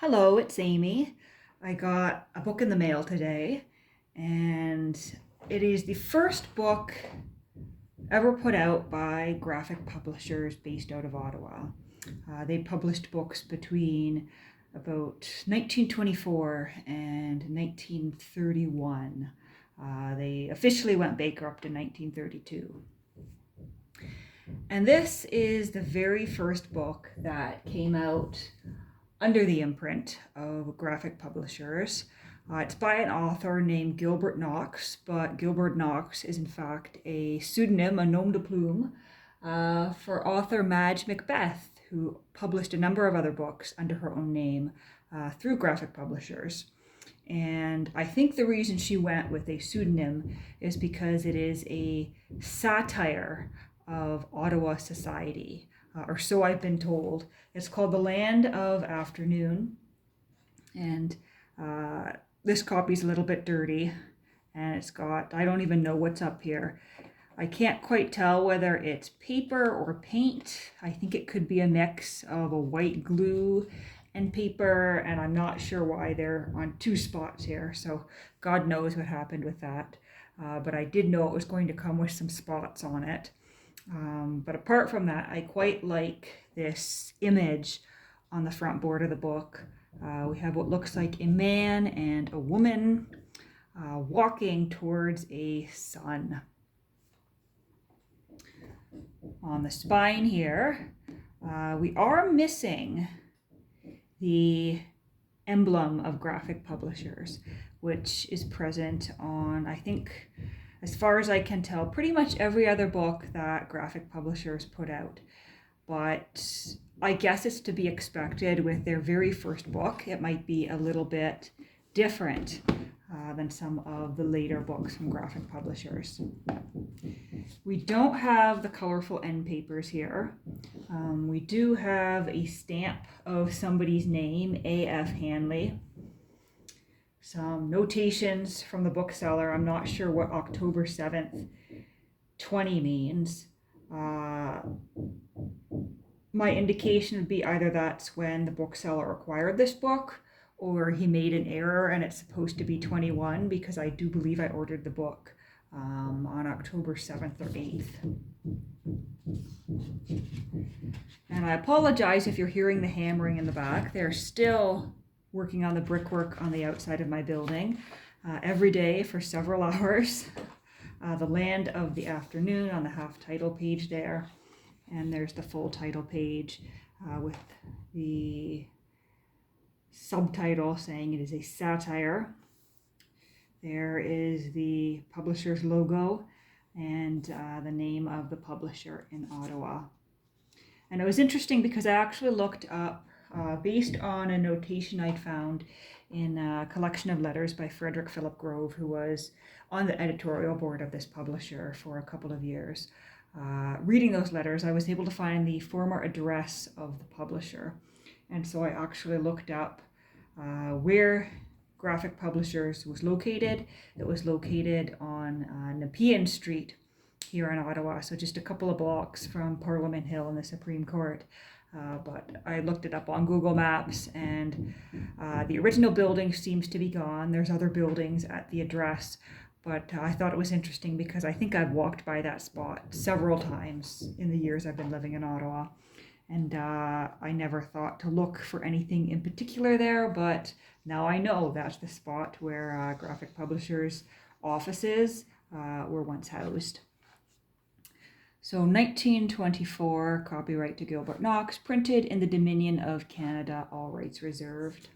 Hello, it's Amy. I got a book in the mail today, and it is the first book ever put out by graphic publishers based out of Ottawa. They published books between about 1924 and 1931. They officially went bankrupt in 1932. And this is the very first book that came out under the imprint of graphic publishers. It's by an author named Gilbert Knox, but Gilbert Knox is in fact a pseudonym, a nom de plume, for author Madge Macbeth, who published a number of other books under her own name through graphic publishers. And I think the reason she went with a pseudonym is because it is a satire of Ottawa society, or so I've been told. It's called The Land of Afternoon, and this copy's a little bit dirty, and it's got, I don't even know what's up here. I can't quite tell whether it's paper or paint. I think it could be a mix of a white glue and paper, and I'm not sure why they're on two spots here, so God knows what happened with that. But I did know it was going to come with some spots on it. But apart from that, I quite like this image on the front board of the book. We have what looks like a man and a woman walking towards a sun. On the spine here, we are missing the emblem of graphic publishers, which is present on, I think, as far as I can tell, pretty much every other book that graphic publishers put out. But I guess it's to be expected with their very first book. It might be a little bit different than some of the later books from graphic publishers. We don't have the colorful end papers here. We do have a stamp of somebody's name, A.F. Hanley. Some notations from the bookseller. I'm not sure what October 7th 20 means. My indication would be either that's when the bookseller acquired this book, or he made an error and it's supposed to be 21, because I do believe I ordered the book on October 7th or 8th. And I apologize if you're hearing the hammering in the back. They're still working on the brickwork on the outside of my building every day for several hours. The Land of the Afternoon on the half title page there. And there's the full title page with the subtitle saying it is a satire. There is the publisher's logo and the name of the publisher in Ottawa. And it was interesting because I actually looked up, based on a notation I'd found in a collection of letters by Frederick Philip Grove, who was on the editorial board of this publisher for a couple of years. Reading those letters, I was able to find the former address of the publisher. And so I actually looked up where Graphic Publishers was located. It was located on Nepean Street here in Ottawa, so just a couple of blocks from Parliament Hill and the Supreme Court. But I looked it up on Google Maps, and the original building seems to be gone. There's other buildings at the address, but I thought it was interesting because I think I've walked by that spot several times in the years I've been living in Ottawa. And I never thought to look for anything in particular there, but now I know that's the spot where graphic publishers' offices were once housed. So 1924, copyright to Gilbert Knox, printed in the Dominion of Canada, all rights reserved.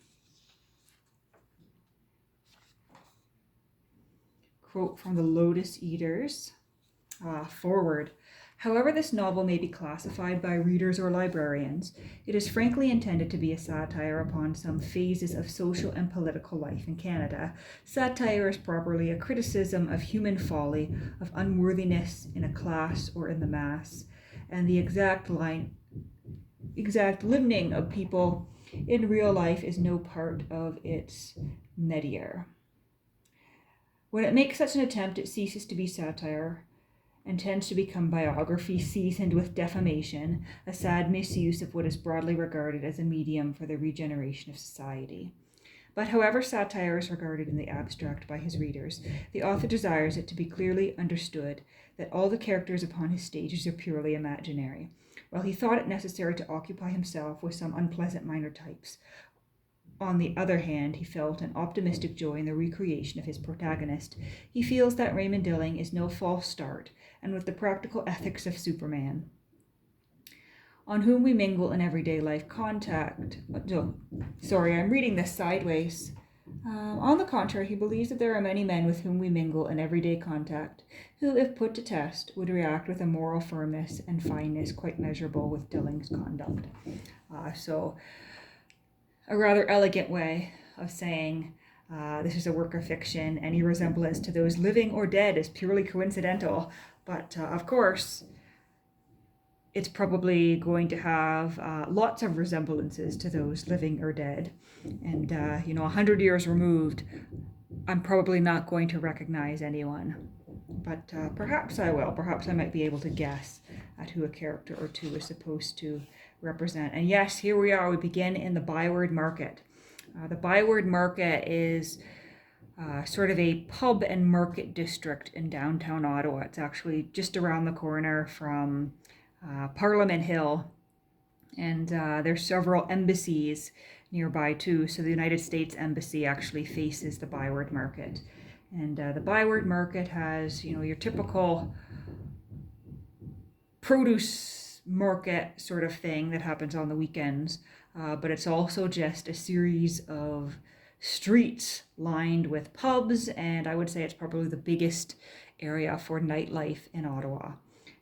Quote from the Lotus Eaters. Forward. However this novel may be classified by readers or librarians, it is frankly intended to be a satire upon some phases of social and political life in Canada. Satire is properly a criticism of human folly, of unworthiness in a class or in the mass, and the exact living of people in real life is no part of its métier. When it makes such an attempt, it ceases to be satire, and tends to become biography seasoned with defamation, a sad misuse of what is broadly regarded as a medium for the regeneration of society. But however satire is regarded in the abstract by his readers, the author desires it to be clearly understood that all the characters upon his stages are purely imaginary. While he thought it necessary to occupy himself with some unpleasant minor types, on the other hand, he felt an optimistic joy in the recreation of his protagonist. He feels that Raymond Dilling is no false start, and with the practical ethics of Superman, on whom we mingle in everyday life contact. I'm reading this sideways. On the contrary, he believes that there are many men with whom we mingle in everyday contact, who, if put to test, would react with a moral firmness and fineness quite measurable with Dilling's conduct. So a rather elegant way of saying this is a work of fiction. Any resemblance to those living or dead is purely coincidental. But of course, it's probably going to have lots of resemblances to those living or dead. And, 100 years removed, I'm probably not going to recognize anyone. But perhaps I will. Perhaps I might be able to guess at who a character or two is supposed to represent. And yes, here we are. We begin in the Byward Market. The Byward Market is sort of a pub and market district in downtown Ottawa. It's actually just around the corner from Parliament Hill, and there's several embassies nearby too. So the United States Embassy actually faces the Byward Market, and the Byward Market has, your typical produce market sort of thing that happens on the weekends, but it's also just a series of streets lined with pubs, and I would say it's probably the biggest area for nightlife in Ottawa.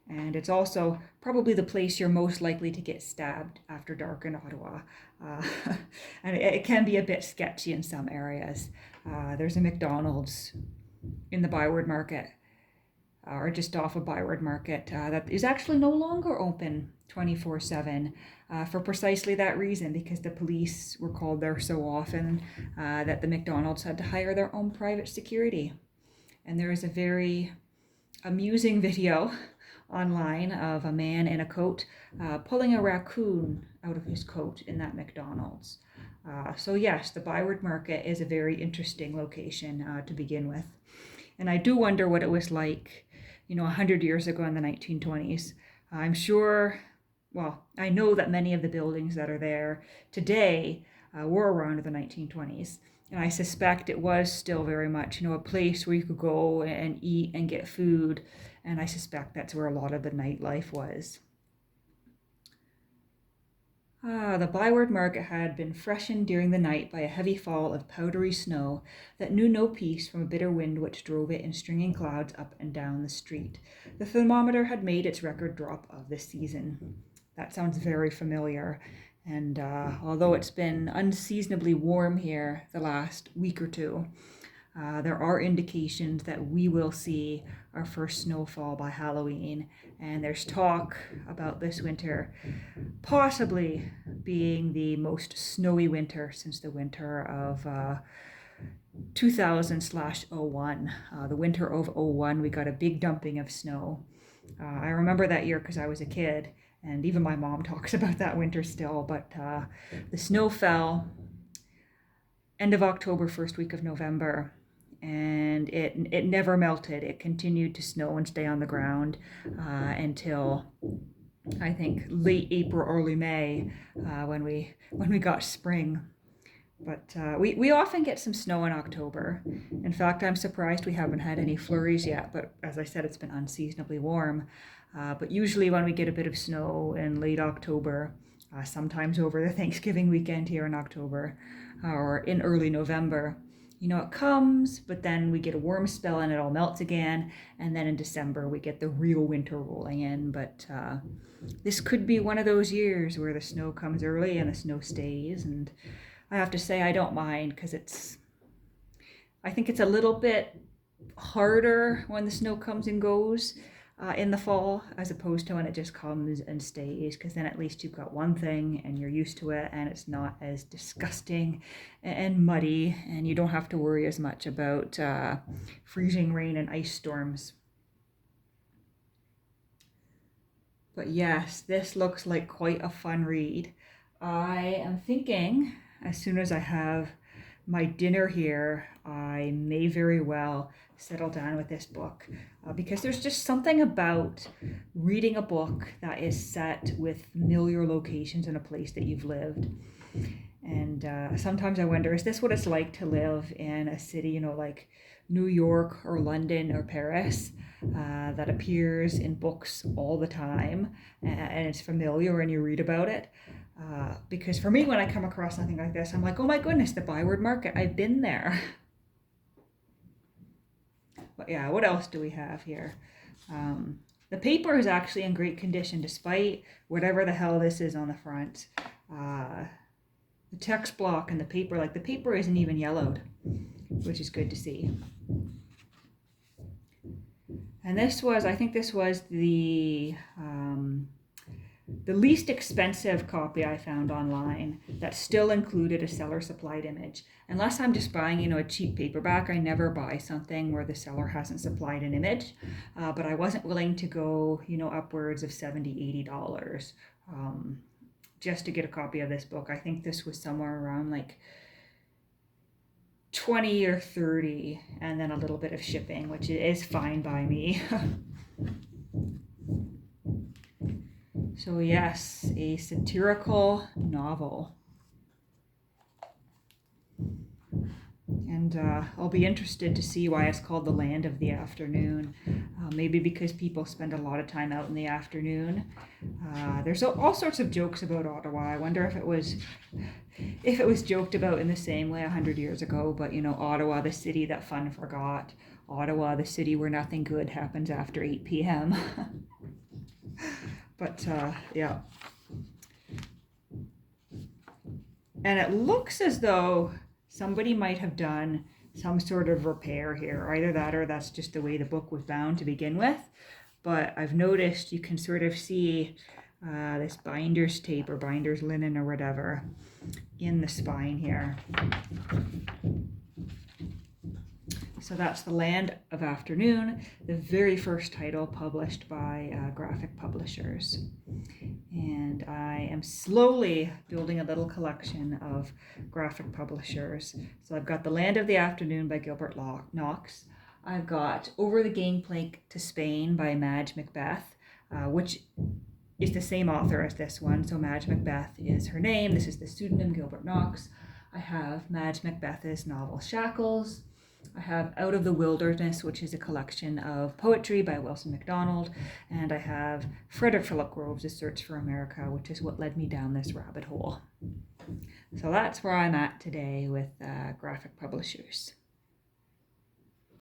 And it's also probably the place you're most likely to get stabbed after dark in Ottawa. And it can be a bit sketchy in some areas. There's a McDonald's in the Byward Market, or just off of Byward Market, that is actually no longer open 24/7 for precisely that reason, because the police were called there so often that the McDonald's had to hire their own private security. And there is a very amusing video online of a man in a coat pulling a raccoon out of his coat in that McDonald's. So yes, the Byward Market is a very interesting location to begin with. And I do wonder what it was like, 100 years ago in the 1920s. I'm sure, I know that many of the buildings that are there today were around the 1920s. And I suspect it was still very much, a place where you could go and eat and get food. And I suspect that's where a lot of the nightlife was. The Byward Market had been freshened during the night by a heavy fall of powdery snow that knew no peace from a bitter wind which drove it in stringing clouds up and down the street. The thermometer had made its record drop of the season. That sounds very familiar. And although it's been unseasonably warm here the last week or two, there are indications that we will see our first snowfall by Halloween. And there's talk about this winter possibly being the most snowy winter since the winter of 2000/01. The winter of '01, we got a big dumping of snow. I remember that year because I was a kid. And even my mom talks about that winter still, but the snow fell end of October, first week of November, and it never melted. It continued to snow and stay on the ground until I think late April, early May, when we got spring. But we often get some snow in October. In fact, I'm surprised we haven't had any flurries yet, but as I said, it's been unseasonably warm. But usually when we get a bit of snow in late October, sometimes over the Thanksgiving weekend here in October, or in early November, it comes, but then we get a warm spell and it all melts again. And then in December, we get the real winter rolling in. But this could be one of those years where the snow comes early and the snow stays. And I have to say, I don't mind, because I think it's a little bit harder when the snow comes and goes in the fall, as opposed to when it just comes and stays, because then at least you've got one thing and you're used to it, and it's not as disgusting and muddy, and you don't have to worry as much about freezing rain and ice storms. But yes, this looks like quite a fun read. I am thinking as soon as I have my dinner here, I may very well settle down with this book because there's just something about reading a book that is set with familiar locations in a place that you've lived. And sometimes I wonder, is this what it's like to live in a city, like New York or London or Paris, that appears in books all the time and it's familiar and you read about it? Because for me, when I come across something like this, I'm like, oh my goodness, the Byward Market, I've been there. But yeah, what else do we have here? The paper is actually in great condition despite whatever the hell this is on the front. The text block and the paper isn't even yellowed, which is good to see. And I think this was the least expensive copy I found online that still included a seller supplied image. Unless I'm just buying, a cheap paperback, I never buy something where the seller hasn't supplied an image. But I wasn't willing to go, upwards of $70, $80 just to get a copy of this book. I think this was somewhere around like 20 or 30 and then a little bit of shipping, which is fine by me. So yes, a satirical novel. And I'll be interested to see why it's called The Land of the Afternoon. Maybe because people spend a lot of time out in the afternoon. There's all sorts of jokes about Ottawa. I wonder if it was joked about in the same way 100 years ago. But Ottawa, the city that fun forgot. Ottawa, the city where nothing good happens after 8 p.m. But yeah. And it looks as though somebody might have done some sort of repair here. Either that or that's just the way the book was bound to begin with. But I've noticed you can sort of see this binder's tape or binder's linen or whatever in the spine here. So that's The Land of Afternoon, the very first title published by Graphic Publishers. And I am slowly building a little collection of Graphic Publishers. So I've got The Land of the Afternoon by Gilbert Knox. I've got Over the Gangplank to Spain by Madge Macbeth, which is the same author as this one. So Madge Macbeth is her name. This is the pseudonym Gilbert Knox. I have Madge Macbeth's novel Shackles. I have Out of the Wilderness, which is a collection of poetry by Wilson MacDonald, and I have Frederick Philip Groves' Search for America, which is what led me down this rabbit hole. So that's where I'm at today with Graphic Publishers.